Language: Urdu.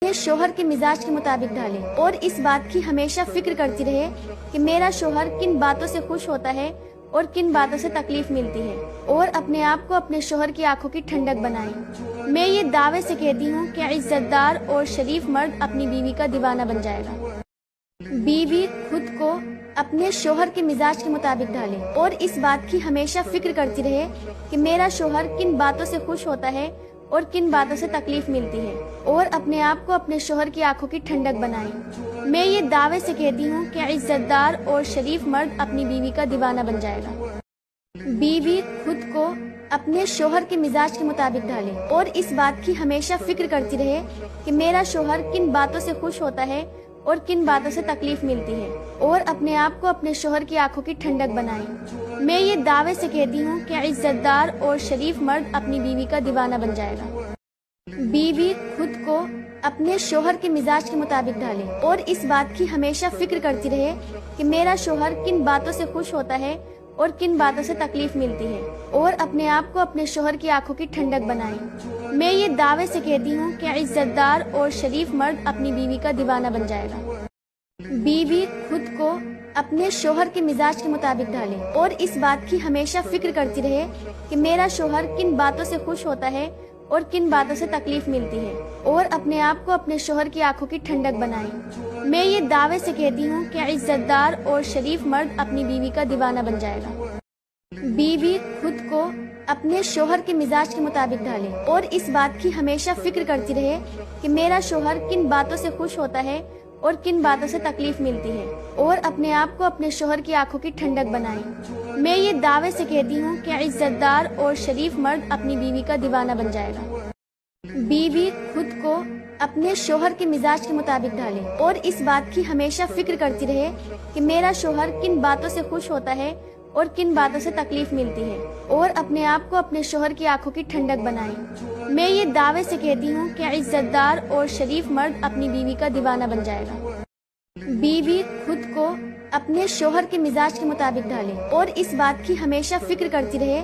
یہ شوہر کے مزاج کے مطابق ڈھالے اور اس بات کی ہمیشہ فکر کرتی رہے کہ میرا شوہر کن باتوں سے خوش ہوتا ہے اور کن باتوں سے تکلیف ملتی ہے، اور اپنے آپ کو اپنے شوہر کی آنکھوں کی ٹھنڈک بنائیں۔ میں یہ دعوے سے کہتی ہوں کہ عزت دار اور شریف مرد اپنی بیوی کا دیوانہ بن جائے گا۔ بیوی خود کو اپنے شوہر کے مزاج کے مطابق ڈھالے اور اس بات کی ہمیشہ فکر کرتی رہے کہ میرا شوہر کن باتوں سے خوش ہوتا ہے اور کن باتوں سے تکلیف ملتی ہے، اور اپنے آپ کو اپنے شوہر کی آنکھوں کی ٹھنڈک بنائیں۔ میں یہ دعوے سے کہتی ہوں کہ عزت دار اور شریف مرد اپنی بیوی کا دیوانہ بن جائے گا۔ بیوی خود کو اپنے شوہر کے مزاج کے مطابق ڈھالے اور اس بات کی ہمیشہ فکر کرتی رہے کہ میرا شوہر کن باتوں سے خوش ہوتا ہے اور کن باتوں سے تکلیف ملتی ہے، اور اپنے آپ کو اپنے شوہر کی آنکھوں کی ٹھنڈک بنائیں۔ میں یہ دعوے سے کہتی ہوں کہ عزت دار اور شریف مرد اپنی بیوی کا دیوانہ بن جائے گا۔ بیوی خود کو اپنے شوہر کے مزاج کے مطابق ڈھالے اور اس بات کی ہمیشہ فکر کرتی رہے کہ میرا شوہر کن باتوں سے خوش ہوتا ہے اور کن باتوں سے تکلیف ملتی ہے، اور اپنے آپ کو اپنے شوہر کی آنکھوں کی ٹھنڈک بنائیں۔ میں یہ دعوے سے کہتی ہوں کہ عزت دار اور شریف مرد اپنی بیوی کا دیوانہ بن جائے گا۔ بیوی خود کو اپنے شوہر کے مزاج کے مطابق ڈھالے اور اس بات کی ہمیشہ فکر کرتی رہے کہ میرا شوہر کن باتوں سے خوش ہوتا ہے اور کن باتوں سے تکلیف ملتی ہے، اور اپنے آپ کو اپنے شوہر کی آنکھوں کی ٹھنڈک بنائیں۔ میں یہ دعوے سے کہتی ہوں کہ عزت دار اور شریف مرد اپنی بیوی کا دیوانہ بن جائے گا۔ بیوی خود کو اپنے شوہر کے مزاج کے مطابق ڈھالے اور اس بات کی ہمیشہ فکر کرتی رہے کہ میرا شوہر کن باتوں سے خوش ہوتا ہے اور کن باتوں سے تکلیف ملتی ہے، اور اپنے آپ کو اپنے شوہر کی آنکھوں کی ٹھنڈک بنائیں۔ میں یہ دعوے سے کہتی ہوں کہ عزت دار اور شریف مرد اپنی بیوی کا دیوانہ بن جائے گا۔ بیوی خود کو اپنے شوہر کے مزاج کے مطابق ڈھالے اور اس بات کی ہمیشہ فکر کرتی رہے کہ میرا شوہر کن باتوں سے خوش ہوتا ہے اور کن باتوں سے تکلیف ملتی ہے، اور اپنے آپ کو اپنے شوہر کی آنکھوں کی ٹھنڈک بنائیں۔ میں یہ دعوے سے کہتی ہوں کہ عزت دار اور شریف مرد اپنی بیوی کا دیوانہ بن جائے گا۔ بیوی خود کو اپنے شوہر کے مزاج کے مطابق ڈھالے اور اس بات کی ہمیشہ فکر کرتی رہے